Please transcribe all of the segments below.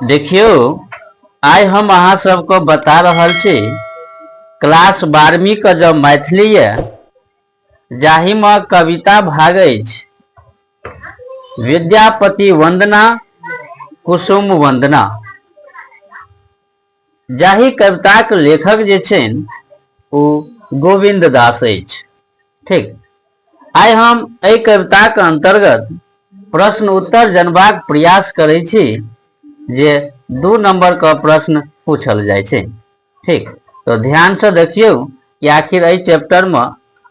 देखियो आइ हम अहाँ सबको बता रहल छी क्लास 12वीं का जो मैथिली है जाहि में कविता भाग अछि विद्यापति वंदना कुसुम वंदना। जाहि कविता के लेखक जे छेन ओ गोविंद दास अछि। ठीक, आइ हम एहि कविता के अंतर्गत प्रश्न उत्तर जनबाक प्रयास करै छी जे 2 नंबर का प्रश्न पूछल जाय छे। ठीक, तो ध्यान से देखियो कि आखिर एहि चैप्टर में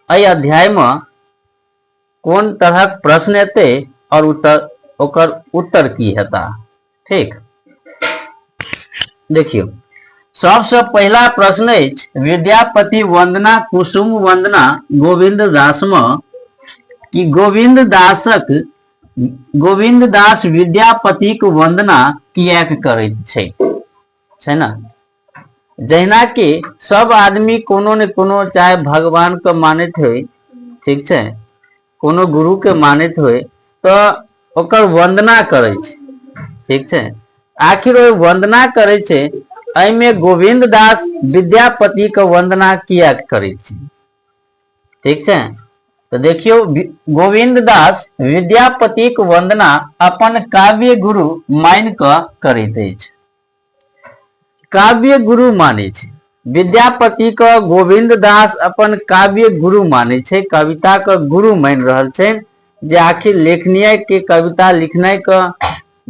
एहि अध्याय में कौन तरह प्रश्न एते और ओकर उत्तर की हेता। ठीक, देखियो सबसे पहला प्रश्न अछि विद्यापति वंदना कुसुम वंदना गोविंद दास में कि गोविंद दास विद्यापति के वंदना किएक करैत छै ना। जहिना कि सब आदमी कोनो ने कोनो चाहे भगवान के मानैत होय, ठीक छै, कोनो गुरु के मानैत होय तो ओकर वंदना करे छै। ठीक छै, आखिर ओ वंदना करे छै एमे गोविंद दास विद्यापति के वंदना किएक करे छै। ठीक छै, तो देखियो गोविंद दास विद्यापति के वंदना अपन काव्य गुरु मान क करैत अछि। काव्य गुरु माने छै विद्यापति का गोविंद दास अपन काव्य गुरु माने छै, कविता का गुरु मान रहल छै जे आखिर लेखनीय के कविता लिखनाय का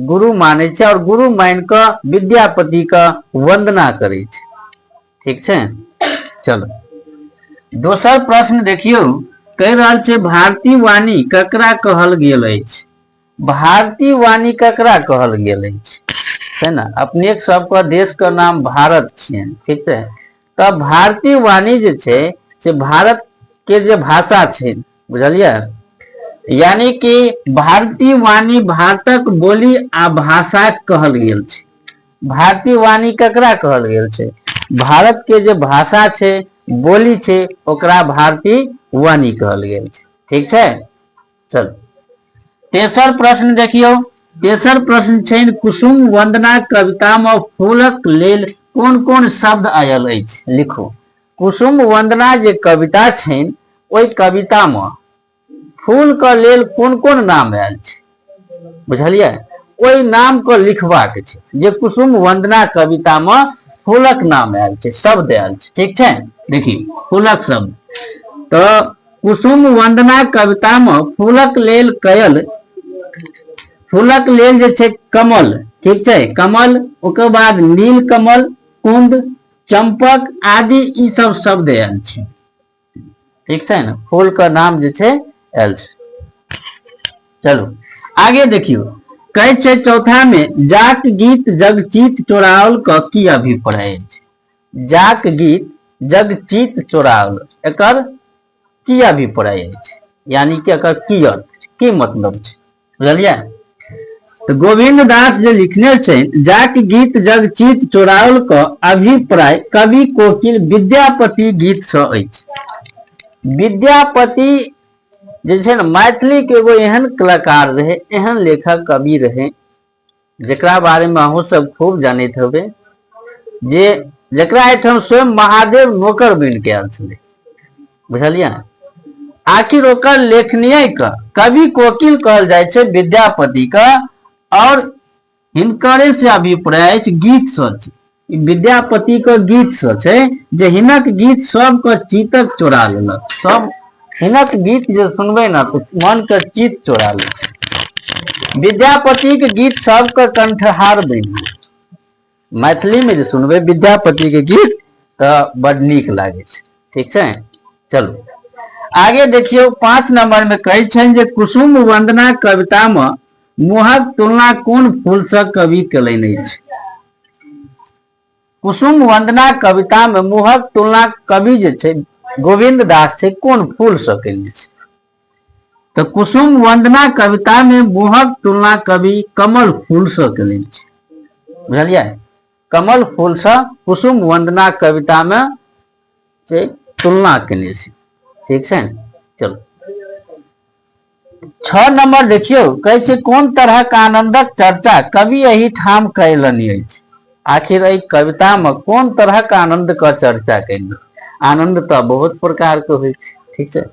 गुरु माने छै और गुरु मान क विद्यापति का वंदना करे छै। ठीक छै, चलो दोसर प्रश्न देखियो कह रहल छै भारती वाणी ककरा कहल गेल अछि। भारती वाणी ककरा कहल गेल अछि है ना। अपने सबका देश का नाम भारत छियै। ठीक है, तब भारतीय वाणी जे छै से भारत के जे भाषा छै बुझलियै, यानी कि भारतीय वाणी भारतक बोली आ भाषा कहल गेल छै। भारतीय वाणी ककरा कहल गेल छै, भारत के जे भाषा छै बोली छै ओकरा भारतीय वाणी कहल गेल छै। ठीक छै, चल तेसर प्रश्न देखियो। तेसर प्रश्न छै कुसुम वंदना कविता में फूलक लेल कोन कोन शब्द आयल अछि, लिखो। कुसुम वंदना जे कविता छै ओई कविता में फूल के लेल कोन कोन नाम आयल छै बुझलियै, ओई नाम को लिखबाक छै जे कुसुम वंदना कविता में फूलक नाम आयल छै, शब्द आयल छै। ठीक छै, देखिए फूलक शब्द तो कुसुम वंदना कविता में फूलक लेल कयल फूलक लेल जे छै कमल। ठीक छै, कमल, ओकर बाद नील कमल, कुंद, चंपक आदि ई सब शब्द आयल छै। ठीक छै ना, फूल का नाम जे छै आयल छै। चलो आगे देखियो कहे छै चौथा में जाक गीत जगचीत चोरावल का की अभिप्राय अछि। जाक गीत जगचीत चोरावल एकर की अभिप्राय अछि, यानी कि एकर की अर्थ की मतलब छै बुझलियै। तो गोविंद दास जे लिखने छै जाक गीत जगचीत चोरावल का अभिप्राय कवि कोकिल विद्यापति गीत से अछि। विद्यापति जे छै ने मैथिली के एगो एहन कलाकार रहे, एहन लेखक कवि रहे जेकरा बारे में अहूँ सब खूब जानैत हेबै, जे जेकरा एहिठाम स्वयं महादेव नौकर बन के आयल छलै बुझलियै। आखिर ओकर लेखनीय का कवि कोकिल कहल जाय छै विद्यापति का, और हिनकरे से अभिप्राय गीत से छै। विद्यापति के गीत से छै जे हिनक गीत सबके चितक चोरा लेलक। सब हिनक गीत जे सुनबै ना तो मन के चित चोरा ले। विद्यापति के गीत सबके कंठहार बनि गेल। मैथिली में जे सुनबै विद्यापति के गीत तो बड़ नीक लागे छै। ठीक छै, चलो आगे देखियो 5 नंबर में कहै छै जे कुसुम वंदना कविता में मुहक तुलना कोन फूल से कवि केलनि अछि। कुसुम वंदना कविता में मुहक तुलना कवि जे छै गोविंद दास छै कोन फूल से केने छै। तो कुसुम वंदना कविता में मुहक तुलना कवि कमल फूल से केने छै बुझलियै। कमल फूल से कुसुम वंदना कविता में से तुलना केने छै। ठीक छै, चलो 6 नंबर देखियो कहै छै कोन तरह का आनंदक चर्चा कवि एही ठाम कयलनि अछि। आखिर एहि कविता में कोन तरह का आनंद का चर्चा कयलनि। आनंद तो बहुत प्रकार के होइ छै, ठीक छै।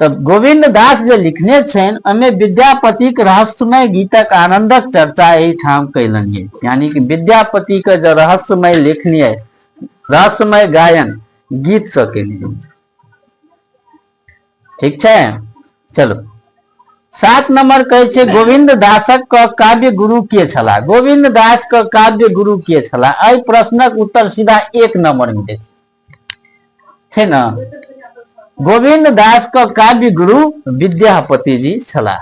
तब गोविंद दास जे लिखने छनि ओहिमे विद्यापति के रहस्यमय गीतक आनंदक चर्चा एही ठाम कयलनि अछि। यानी कि विद्यापति के जो रहस्यमय लेखनी है, रहस्यमय गायन गीत से केने अछि, ठीक छै। चलो 7 नंबर कहै छै गोविंद दासक काव्य गुरु के छला। गोविंद दास के काव्य गुरु के छला। एहि प्रश्नक उत्तर सीधा 1 नंबर में दै छै ना। गोविंद दास के काव्य गुरु विद्यापति जी छला,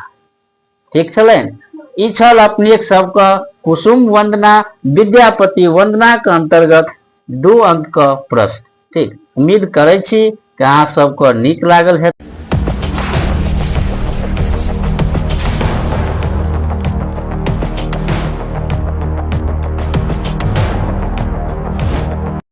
ठीक छलैन। ई छल अपने सबके कुसुम वंदना विद्यापति वंदना के अंतर्गत 2 अंक का प्रश्न, ठीक। उम्मीद करै छी कि अहाँ सबके नीक लागल है।